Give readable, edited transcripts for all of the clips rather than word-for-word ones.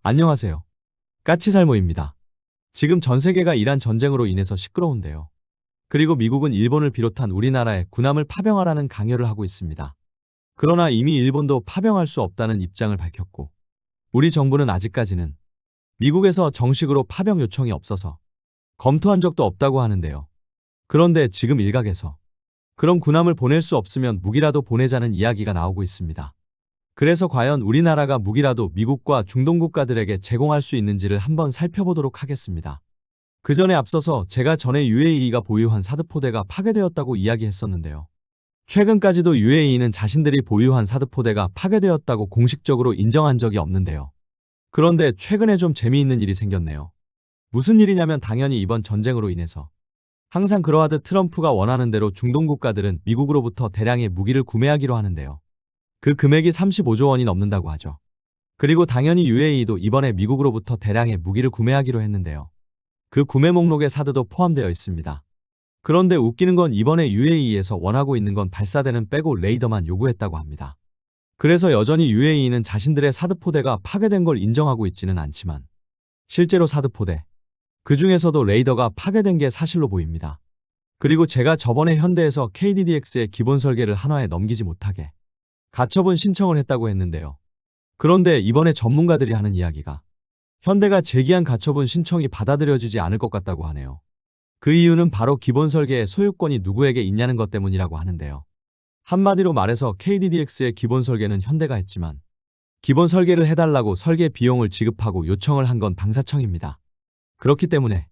안녕하세요. 까치살모입니다. 지금 전 세계가 이란 전쟁으로 인해서 시끄러운데요. 그리고 미국은 일본을 비롯한 우리나라에 군함을 파병하라는 강요를 하고 있습니다. 그러나 이미 일본도 파병할 수 없다는 입장을 밝혔고, 우리 정부는 아직까지는 미국에서 정식으로 파병 요청이 없어서 검토한 적도 없다고 하는데요. 그런데 지금 일각에서 그럼 군함을 보낼 수 없으면 무기라도 보내자는 이야기가 나오고 있습니다. 그래서 과연 우리나라가 무기라도 미국과 중동 국가들에게 제공할 수 있는지를 한번 살펴보도록 하겠습니다. 그 전에 앞서서 제가 전에 UAE가 보유한 사드포대가 파괴되었다고 이야기했었는데요. 최근까지도 UAE는 자신들이 보유한 사드포대가 파괴되었다고 공식적으로 인정한 적이 없는데요. 그런데 최근에 좀 재미있는 일이 생겼네요. 무슨 일이냐면 당연히 이번 전쟁으로 인해서 항상 그러하듯 트럼프가 원하는 대로 중동 국가들은 미국으로부터 대량의 무기를 구매하기로 하는데요. 그 금액이 35조 원이 넘는다고 하죠. 그리고 당연히 UAE도 이번에 미국으로부터 대량의 무기를 구매하기로 했는데요. 그 구매 목록에 사드도 포함되어 있습니다. 그런데 웃기는 건 이번에 UAE에서 원하고 있는 건 발사대는 빼고 레이더만 요구했다고 합니다. 그래서 여전히 UAE는 자신들의 사드포대가 파괴된 걸 인정하고 있지는 않지만 실제로 사드포대, 그 중에서도 레이더가 파괴된 게 사실로 보입니다. 그리고 제가 저번에 현대에서 KDDX의 기본 설계를 한화에 넘기지 못하게 가처분 신청을 했다고 했는데요. 그런데 이번에 전문가들이 하는 이야기가 현대가 제기한 가처분 신청이 받아들여지지 않을 것 같다고 하네요. 그 이유는 바로 기본 설계의 소유권이 누구에게 있냐는 것 때문이라고 하는데요. 한마디로 말해서 KDDX의 기본 설계는 현대가 했지만 기본 설계를 해달라고 설계 비용을 지급하고 요청을 한 건 방사청입니다. 그렇기 때문에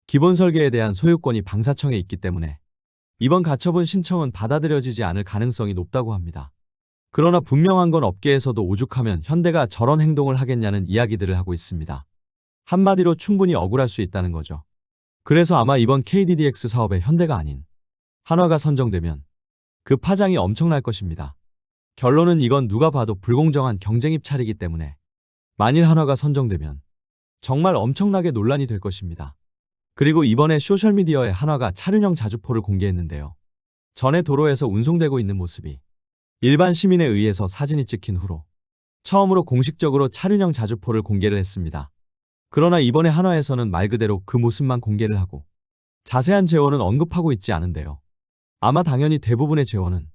기본 설계에 대한 소유권이 방사청에 있기 때문에 이번 가처분 신청은 받아들여지지 않을 가능성이 높다고 합니다. 그러나 분명한 건 업계에서도 오죽하면 현대가 저런 행동을 하겠냐는 이야기들을 하고 있습니다. 한마디로 충분히 억울할 수 있다는 거죠. 그래서 아마 이번 KDDX 사업에 현대가 아닌 한화가 선정되면 그 파장이 엄청날 것입니다. 결론은 이건 누가 봐도 불공정한 경쟁 입찰이기 때문에 만일 한화가 선정되면 정말 엄청나게 논란이 될 것입니다. 그리고 이번에 소셜미디어에 한화가 차륜형 자주포를 공개했는데요. 전에 도로에서 운송되고 있는 모습이 일반 시민에 의해서 사진이 찍힌 후로 처음으로 공식적으로 차륜형 자주포를 공개를 했습니다. 그러나 이번에 한화에서는 말 그대로 그 모습만 공개를 하고 자세한 재원은 언급하고 있지 않은데요. 아마 당연히 대부분의 재원은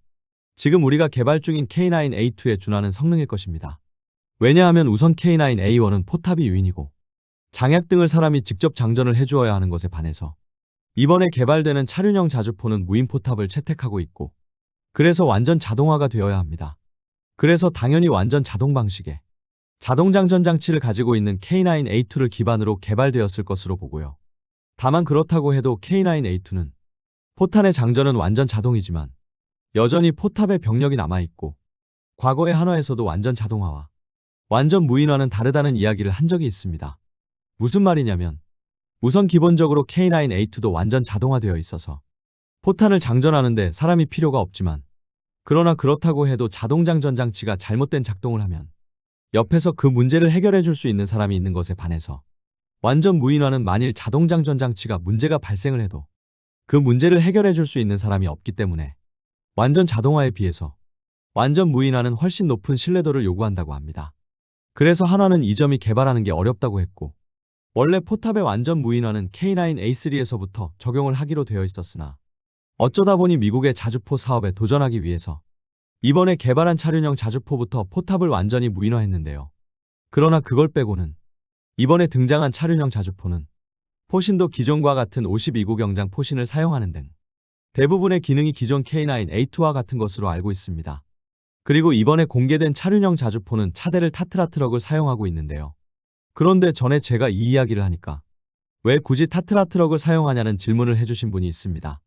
지금 우리가 개발 중인 K9A2에 준하는 성능일 것입니다. 왜냐하면 우선 K9A1은 포탑이 유인이고 장약 등을 사람이 직접 장전을 해주어야 하는 것에 반해서 이번에 개발되는 차륜형 자주포는 무인 포탑을 채택하고 있고 그래서 완전 자동화가 되어야 합니다. 그래서 당연히 완전 자동 방식의 자동 장전 장치를 가지고 있는 K9A2를 기반으로 개발되었을 것으로 보고요. 다만 그렇다고 해도 K9A2는 포탄의 장전은 완전 자동이지만 여전히 포탑의 병력이 남아있고 과거의 한화에서도 완전 자동화와 완전 무인화는 다르다는 이야기를 한 적이 있습니다. 무슨 말이냐면 우선 기본적으로 K9A2도 완전 자동화되어 있어서 포탄을 장전하는데 사람이 필요가 없지만 그러나 그렇다고 해도 자동장전 장치가 잘못된 작동을 하면 옆에서 그 문제를 해결해 줄 수 있는 사람이 있는 것에 반해서 완전 무인화는 만일 자동장전 장치가 문제가 발생을 해도 그 문제를 해결해 줄 수 있는 사람이 없기 때문에 완전 자동화에 비해서 완전 무인화는 훨씬 높은 신뢰도를 요구한다고 합니다. 그래서 한화는 이 점이 개발하는 게 어렵다고 했고 원래 포탑의 완전 무인화는 K9A3에서부터 적용을 하기로 되어 있었으나 어쩌다 보니 미국의 자주포 사업에 도전하기 위해서 이번에 개발한 차륜형 자주포부터 포탑을 완전히 무인화했는데요. 그러나 그걸 빼고는 이번에 등장한 차륜형 자주포는 포신도 기존과 같은 52구 경장 포신을 사용하는 등 대부분의 기능이 기존 K9A2와 같은 것으로 알고 있습니다. 그리고 이번에 공개된 차륜형 자주포는 차대를 타트라 트럭을 사용하고 있는데요. 그런데 전에 제가 이 이야기를 하니까 왜 굳이 타트라 트럭을 사용하냐는 질문을 해주신 분이 있습니다.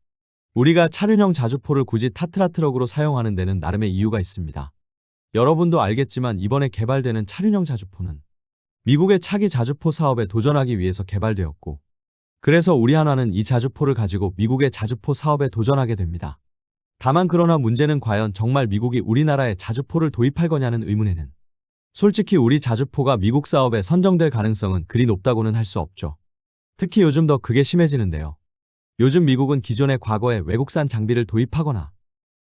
우리가 차륜형 자주포를 굳이 타트라 트럭으로 사용하는 데는 나름의 이유가 있습니다. 여러분도 알겠지만 이번에 개발되는 차륜형 자주포는 미국의 차기 자주포 사업에 도전하기 위해서 개발되었고 그래서 우리 한화는 이 자주포를 가지고 미국의 자주포 사업에 도전하게 됩니다. 다만 그러나 문제는 과연 정말 미국이 우리나라에 자주포를 도입할 거냐는 의문에는 솔직히 우리 자주포가 미국 사업에 선정될 가능성은 그리 높다고는 할 수 없죠. 특히 요즘 더 그게 심해지는데요. 요즘 미국은 기존의 과거에 외국산 장비를 도입하거나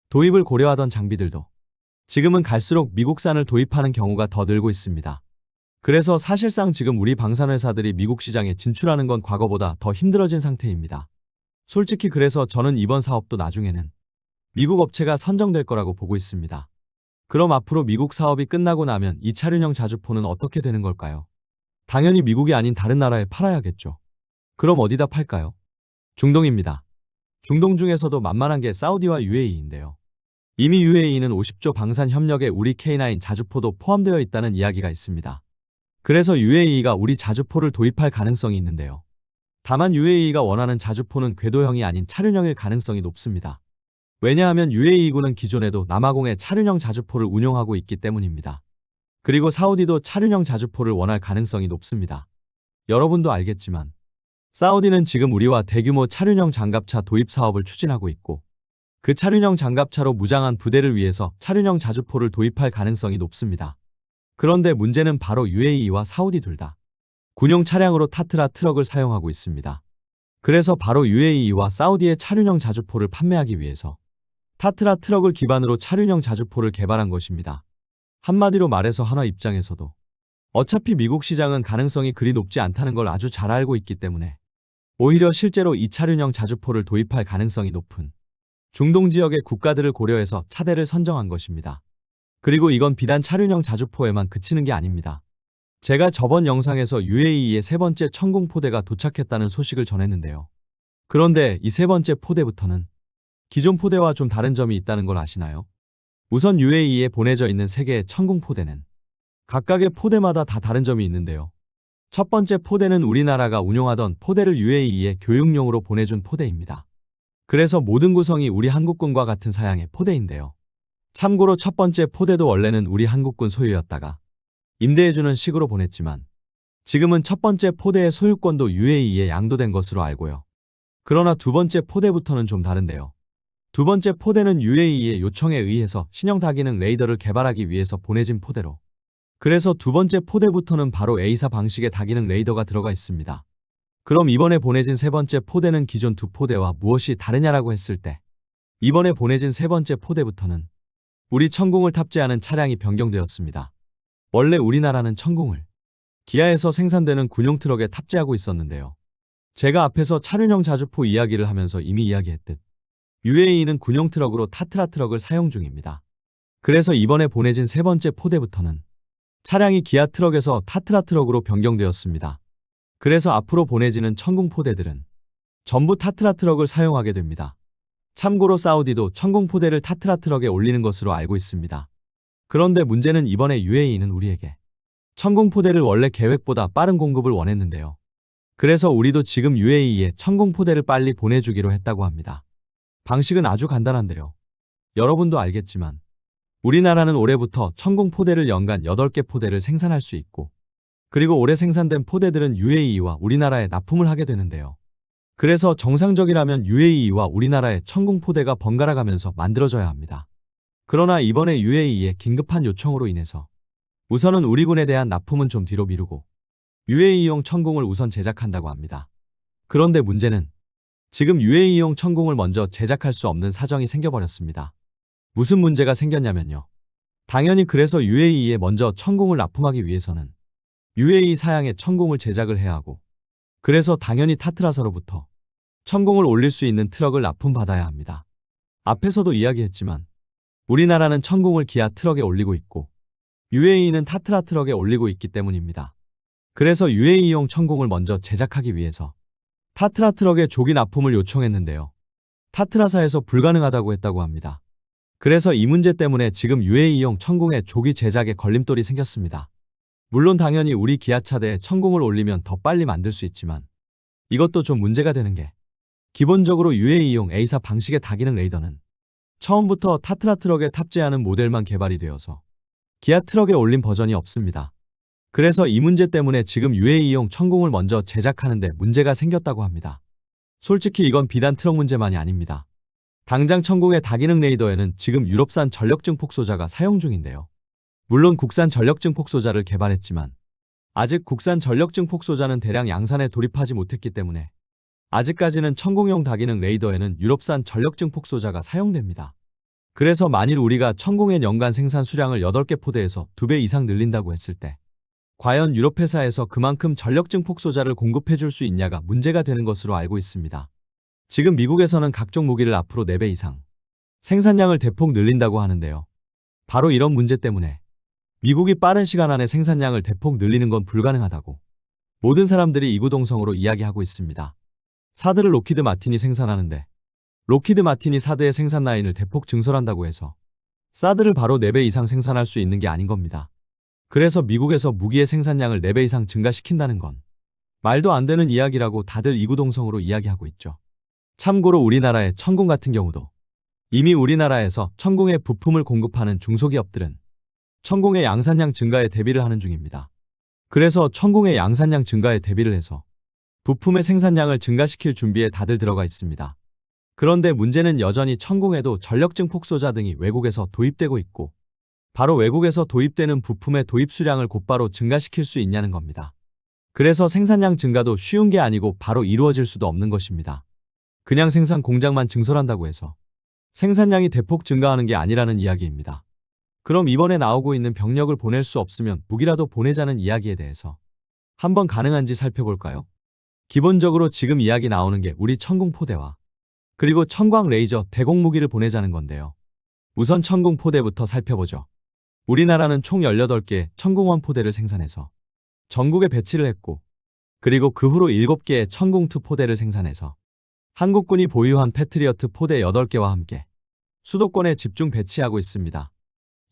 도입을 고려하던 장비들도 지금은 갈수록 미국산을 도입하는 경우가 더 늘고 있습니다. 그래서 사실상 지금 우리 방산회사들이 미국 시장에 진출하는 건 과거보다 더 힘들어진 상태입니다. 솔직히 그래서 저는 이번 사업도 나중에는 미국 업체가 선정될 거라고 보고 있습니다. 그럼 앞으로 미국 사업이 끝나고 나면 이 차륜형 자주포는 어떻게 되는 걸까요? 당연히 미국이 아닌 다른 나라에 팔아야겠죠. 그럼 어디다 팔까요? 중동입니다. 중동 중에서도 만만한 게 사우디와 UAE인데요. 이미 UAE는 50조 방산 협력에 우리 K9 자주포도 포함되어 있다는 이야기가 있습니다. 그래서 UAE가 우리 자주포를 도입할 가능성이 있는데요. 다만 UAE가 원하는 자주포는 궤도형이 아닌 차륜형일 가능성이 높습니다. 왜냐하면 UAE군은 기존에도 남아공에 차륜형 자주포를 운용하고 있기 때문입니다. 그리고 사우디도 차륜형 자주포를 원할 가능성이 높습니다. 여러분도 알겠지만 사우디는 지금 우리와 대규모 차륜형 장갑차 도입 사업을 추진하고 있고 그 차륜형 장갑차로 무장한 부대를 위해서 차륜형 자주포를 도입할 가능성이 높습니다. 그런데 문제는 바로 UAE와 사우디 둘 다 군용 차량으로 타트라 트럭을 사용하고 있습니다. 그래서 바로 UAE와 사우디의 차륜형 자주포를 판매하기 위해서 타트라 트럭을 기반으로 차륜형 자주포를 개발한 것입니다. 한마디로 말해서 한화 입장에서도 어차피 미국 시장은 가능성이 그리 높지 않다는 걸 아주 잘 알고 있기 때문에 오히려 실제로 이 차륜형 자주포를 도입할 가능성이 높은 중동 지역의 국가들을 고려해서 차대를 선정한 것입니다. 그리고 이건 비단 차륜형 자주포에만 그치는 게 아닙니다. 제가 저번 영상에서 UAE의 세 번째 천궁포대가 도착했다는 소식을 전했는데요. 그런데 이 세 번째 포대부터는 기존 포대와 좀 다른 점이 있다는 걸 아시나요? 우선 UAE에 보내져 있는 3개의 천궁포대는 각각의 포대마다 다 다른 점이 있는데요. 첫 번째 포대는 우리나라가 운용하던 포대를 UAE에 교육용으로 보내준 포대입니다. 그래서 모든 구성이 우리 한국군과 같은 사양의 포대인데요. 참고로 첫 번째 포대도 원래는 우리 한국군 소유였다가 임대해주는 식으로 보냈지만 지금은 첫 번째 포대의 소유권도 UAE에 양도된 것으로 알고요. 그러나 두 번째 포대부터는 좀 다른데요. 두 번째 포대는 UAE의 요청에 의해서 신형 다기능 레이더를 개발하기 위해서 보내진 포대로 그래서 두 번째 포대부터는 바로 A사 방식의 다기능 레이더가 들어가 있습니다. 그럼 이번에 보내진 세 번째 포대는 기존 두 포대와 무엇이 다르냐라고 했을 때 이번에 보내진 세 번째 포대부터는 우리 천궁을 탑재하는 차량이 변경되었습니다. 원래 우리나라는 천궁을 기아에서 생산되는 군용 트럭에 탑재하고 있었는데요. 제가 앞에서 차륜형 자주포 이야기를 하면서 이미 이야기했듯 UAE는 군용 트럭으로 타트라 트럭을 사용 중입니다. 그래서 이번에 보내진 세 번째 포대부터는 차량이 기아 트럭에서 타트라 트럭으로 변경되었습니다. 그래서 앞으로 보내지는 천궁 포대들은 전부 타트라 트럭을 사용하게 됩니다. 참고로 사우디도 천궁 포대를 타트라 트럭에 올리는 것으로 알고 있습니다. 그런데 문제는 이번에 UAE는 우리에게 천궁 포대를 원래 계획보다 빠른 공급을 원했는데요. 그래서 우리도 지금 UAE에 천궁 포대를 빨리 보내주기로 했다고 합니다. 방식은 아주 간단한데요. 여러분도 알겠지만 우리나라는 올해부터 천궁 포대를 연간 8개 포대를 생산할 수 있고 그리고 올해 생산된 포대들은 UAE와 우리나라에 납품을 하게 되는데요. 그래서 정상적이라면 UAE와 우리나라의 천궁 포대가 번갈아 가면서 만들어져야 합니다. 그러나 이번에 UAE의 긴급한 요청으로 인해서 우선은 우리 군에 대한 납품은 좀 뒤로 미루고 UAE용 천궁을 우선 제작한다고 합니다. 그런데 문제는 지금 UAE용 천궁을 먼저 제작할 수 없는 사정이 생겨버렸습니다. 무슨 문제가 생겼냐면요. 당연히 그래서 UAE에 먼저 천궁을 납품하기 위해서는 UAE 사양의 천궁을 제작을 해야 하고 그래서 당연히 타트라사로부터 천궁을 올릴 수 있는 트럭을 납품받아야 합니다. 앞에서도 이야기했지만 우리나라는 천궁을 기아 트럭에 올리고 있고 UAE는 타트라 트럭에 올리고 있기 때문입니다. 그래서 UAE용 천궁을 먼저 제작하기 위해서 타트라 트럭에 조기 납품을 요청했는데요. 타트라사에서 불가능하다고 했다고 합니다. 그래서 이 문제 때문에 지금 UAE용 천궁의 조기 제작에 걸림돌이 생겼습니다. 물론 당연히 우리 기아차대에 천궁을 올리면 더 빨리 만들 수 있지만 이것도 좀 문제가 되는 게 기본적으로 UAE용 A사 방식의 다기능 레이더는 처음부터 타트라 트럭에 탑재하는 모델만 개발이 되어서 기아 트럭에 올린 버전이 없습니다. 그래서 이 문제 때문에 지금 UAE용 천궁을 먼저 제작하는데 문제가 생겼다고 합니다. 솔직히 이건 비단 트럭 문제만이 아닙니다. 당장 천궁의 다기능 레이더에는 지금 유럽산 전력 증폭 소자가 사용 중인데요. 물론 국산 전력 증폭 소자를 개발했지만 아직 국산 전력 증폭 소자는 대량 양산에 돌입하지 못했기 때문에 아직까지는 천궁용 다기능 레이더에는 유럽산 전력 증폭 소자가 사용됩니다. 그래서 만일 우리가 천궁의 연간 생산 수량을 8개 포대에서 2배 이상 늘린다고 했을 때 과연 유럽 회사에서 그만큼 전력 증폭 소자를 공급해 줄 수 있냐가 문제가 되는 것으로 알고 있습니다. 지금 미국에서는 각종 무기를 앞으로 4배 이상 생산량을 대폭 늘린다고 하는데요. 바로 이런 문제 때문에 미국이 빠른 시간 안에 생산량을 대폭 늘리는 건 불가능하다고 모든 사람들이 이구동성으로 이야기하고 있습니다. 사드를 록히드 마틴이 생산하는데 록히드 마틴이 사드의 생산 라인을 대폭 증설한다고 해서 사드를 바로 4배 이상 생산할 수 있는 게 아닌 겁니다. 그래서 미국에서 무기의 생산량을 4배 이상 증가시킨다는 건 말도 안 되는 이야기라고 다들 이구동성으로 이야기하고 있죠. 참고로 우리나라의 천궁 같은 경우도 이미 우리나라에서 천궁의 부품을 공급하는 중소기업들은 천궁의 양산량 증가에 대비를 하는 중입니다. 그래서 천궁의 양산량 증가에 대비를 해서 부품의 생산량을 증가시킬 준비에 다들 들어가 있습니다. 그런데 문제는 여전히 천궁에도 전력 증폭 소자 등이 외국에서 도입되고 있고 바로 외국에서 도입되는 부품의 도입 수량을 곧바로 증가시킬 수 있냐는 겁니다. 그래서 생산량 증가도 쉬운 게 아니고 바로 이루어질 수도 없는 것입니다. 그냥 생산 공장만 증설한다고 해서 생산량이 대폭 증가하는 게 아니라는 이야기입니다. 그럼 이번에 나오고 있는 병력을 보낼 수 없으면 무기라도 보내자는 이야기에 대해서 한번 가능한지 살펴볼까요? 기본적으로 지금 이야기 나오는 게 우리 천궁 포대와 그리고 천광 레이저 대공 무기를 보내자는 건데요. 우선 천궁 포대부터 살펴보죠. 우리나라는 총 18개의 천궁1 포대를 생산해서 전국에 배치를 했고 그리고 그 후로 7개의 천궁2 포대를 생산해서 한국군이 보유한 패트리어트 포대 8개와 함께 수도권에 집중 배치하고 있습니다.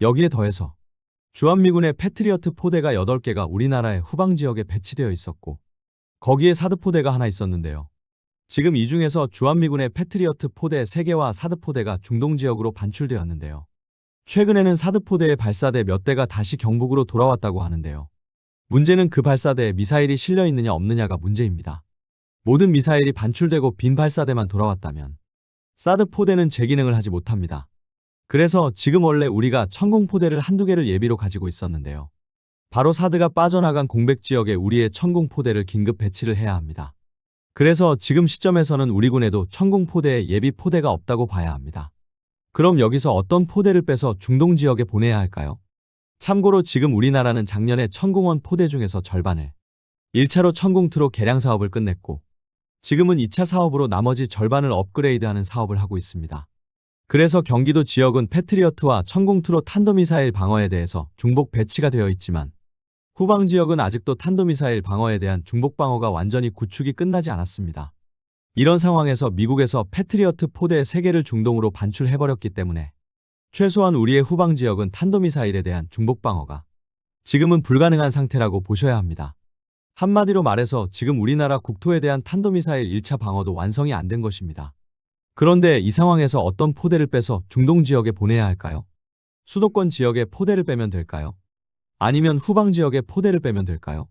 여기에 더해서 주한미군의 패트리어트 포대가 8개가 우리나라의 후방지역에 배치되어 있었고 거기에 사드 포대가 하나 있었는데요. 지금 이 중에서 주한미군의 패트리어트 포대 3개와 사드 포대가 중동지역으로 반출되었는데요. 최근에는 사드 포대의 발사대 몇 대가 다시 경북으로 돌아왔다고 하는데요. 문제는 그 발사대에 미사일이 실려 있느냐 없느냐가 문제입니다. 모든 미사일이 반출되고 빈 발사대만 돌아왔다면 사드 포대는 제 기능을 하지 못합니다. 그래서 지금 원래 우리가 천궁 포대를 한두 개를 예비로 가지고 있었는데요. 바로 사드가 빠져나간 공백 지역에 우리의 천궁 포대를 긴급 배치를 해야 합니다. 그래서 지금 시점에서는 우리 군에도 천궁 포대에 예비 포대가 없다고 봐야 합니다. 그럼 여기서 어떤 포대를 빼서 중동 지역에 보내야 할까요? 참고로 지금 우리나라는 작년에 천궁1 포대 중에서 절반을 1차로 천궁2로 개량 사업을 끝냈고 지금은 2차 사업으로 나머지 절반을 업그레이드하는 사업을 하고 있습니다. 그래서 경기도 지역은 패트리어트와 천궁2로 탄도미사일 방어에 대해서 중복 배치가 되어 있지만 후방 지역은 아직도 탄도미사일 방어에 대한 중복 방어가 완전히 구축이 끝나지 않았습니다. 이런 상황에서 미국에서 패트리어트 포대 3개를 중동으로 반출해버렸기 때문에 최소한 우리의 후방 지역은 탄도미사일에 대한 중복 방어가 지금은 불가능한 상태라고 보셔야 합니다. 한마디로 말해서 지금 우리나라 국토에 대한 탄도미사일 1차 방어도 완성이 안 된 것입니다. 그런데 이 상황에서 어떤 포대를 빼서 중동 지역에 보내야 할까요? 수도권 지역에 포대를 빼면 될까요? 아니면 후방 지역에 포대를 빼면 될까요?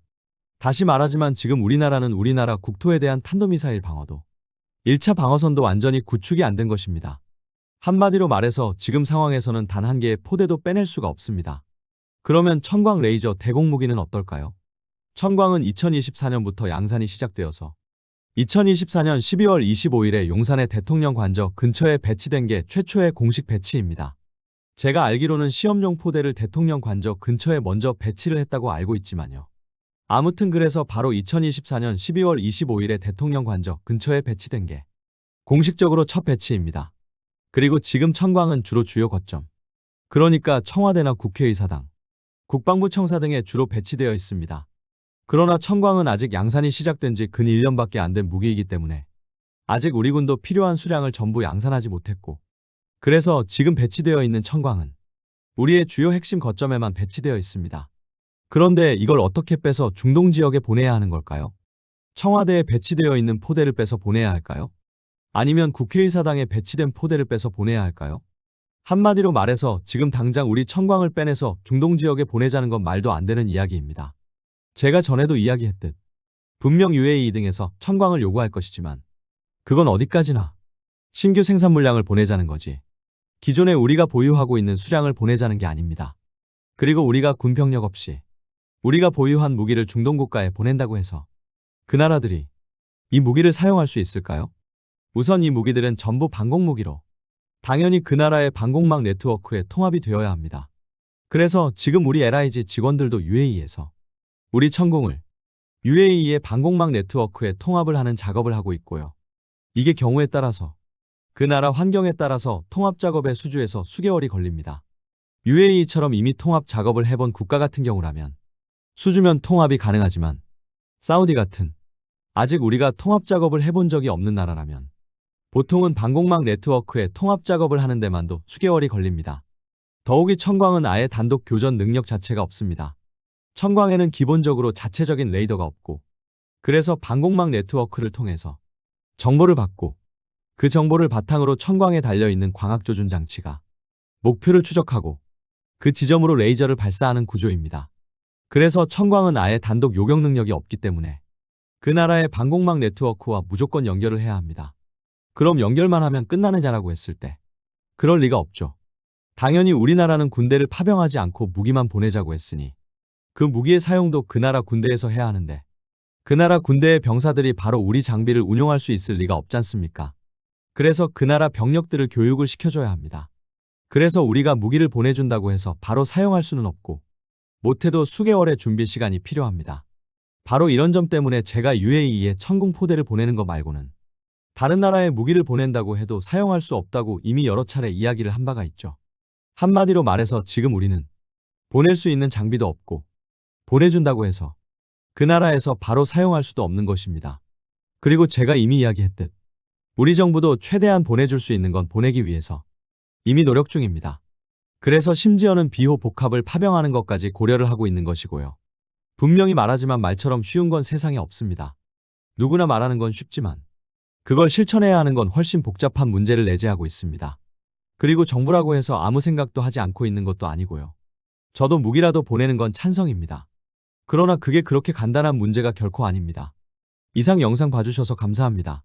다시 말하지만 지금 우리나라는 우리나라 국토에 대한 탄도미사일 방어도 1차 방어선도 완전히 구축이 안 된 것입니다. 한마디로 말해서 지금 상황에서는 단 한 개의 포대도 빼낼 수가 없습니다. 그러면 천광 레이저 대공 무기는 어떨까요? 천광은 2024년부터 양산이 시작되어서 2024년 12월 25일에 용산의 대통령 관저 근처에 배치된 게 최초의 공식 배치입니다. 제가 알기로는 시험용 포대를 대통령 관저 근처에 먼저 배치를 했다고 알고 있지만요. 아무튼 그래서 바로 2024년 12월 25일에 대통령 관저 근처에 배치된 게 공식적으로 첫 배치입니다. 그리고 지금 천광은 주로 주요 거점, 그러니까 청와대나 국회의사당, 국방부 청사 등에 주로 배치되어 있습니다. 그러나 천광은 아직 양산이 시작된 지 근 1년밖에 안 된 무기이기 때문에 아직 우리 군도 필요한 수량을 전부 양산하지 못했고 그래서 지금 배치되어 있는 천광은 우리의 주요 핵심 거점에만 배치되어 있습니다. 그런데 이걸 어떻게 빼서 중동 지역에 보내야 하는 걸까요? 청와대에 배치되어 있는 포대를 빼서 보내야 할까요? 아니면 국회의사당에 배치된 포대를 빼서 보내야 할까요? 한마디로 말해서 지금 당장 우리 천광을 빼내서 중동 지역에 보내자는 건 말도 안 되는 이야기입니다. 제가 전에도 이야기했듯 분명 UAE 등에서 천광을 요구할 것이지만 그건 어디까지나 신규 생산 물량을 보내자는 거지 기존에 우리가 보유하고 있는 수량을 보내자는 게 아닙니다. 그리고 우리가 군병력 없이 우리가 보유한 무기를 중동 국가에 보낸다고 해서 그 나라들이 이 무기를 사용할 수 있을까요? 우선 이 무기들은 전부 방공 무기로 당연히 그 나라의 방공망 네트워크에 통합이 되어야 합니다. 그래서 지금 우리 LIG 직원들도 UAE에서 우리 천공을 UAE의 방공망 네트워크에 통합을 하는 작업을 하고 있고요. 이게 경우에 따라서 그 나라 환경에 따라서 통합 작업의 수주에서 수개월이 걸립니다. UAE처럼 이미 통합 작업을 해본 국가 같은 경우라면 수주면 통합이 가능하지만 사우디 같은 아직 우리가 통합 작업을 해본 적이 없는 나라라면 보통은 방공망 네트워크에 통합 작업을 하는 데만도 수개월이 걸립니다. 더욱이 천광은 아예 단독 교전 능력 자체가 없습니다. 천광에는 기본적으로 자체적인 레이더가 없고 그래서 방공망 네트워크를 통해서 정보를 받고 그 정보를 바탕으로 천광에 달려있는 광학조준 장치가 목표를 추적하고 그 지점으로 레이저를 발사하는 구조입니다. 그래서 천광은 아예 단독 요격 능력이 없기 때문에 그 나라의 방공망 네트워크와 무조건 연결을 해야 합니다. 그럼 연결만 하면 끝나느냐라고 했을 때 그럴 리가 없죠. 당연히 우리나라는 군대를 파병하지 않고 무기만 보내자고 했으니 그 무기의 사용도 그 나라 군대에서 해야 하는데 그 나라 군대의 병사들이 바로 우리 장비를 운용할 수 있을 리가 없지 않습니까? 그래서 그 나라 병력들을 교육을 시켜줘야 합니다. 그래서 우리가 무기를 보내준다고 해서 바로 사용할 수는 없고 못해도 수개월의 준비 시간이 필요합니다. 바로 이런 점 때문에 제가 UAE에 천궁포대를 보내는 거 말고는 다른 나라에 무기를 보낸다고 해도 사용할 수 없다고 이미 여러 차례 이야기를 한 바가 있죠. 한마디로 말해서 지금 우리는 보낼 수 있는 장비도 없고 보내준다고 해서 그 나라에서 바로 사용할 수도 없는 것입니다. 그리고 제가 이미 이야기했듯 우리 정부도 최대한 보내줄 수 있는 건 보내기 위해서 이미 노력 중입니다. 그래서 심지어는 비호 복합을 파병하는 것까지 고려를 하고 있는 것이고요. 분명히 말하지만 말처럼 쉬운 건 세상에 없습니다. 누구나 말하는 건 쉽지만 그걸 실천해야 하는 건 훨씬 복잡한 문제를 내재하고 있습니다. 그리고 정부라고 해서 아무 생각도 하지 않고 있는 것도 아니고요. 저도 무기라도 보내는 건 찬성입니다. 그러나 그게 그렇게 간단한 문제가 결코 아닙니다. 이상 영상 봐주셔서 감사합니다.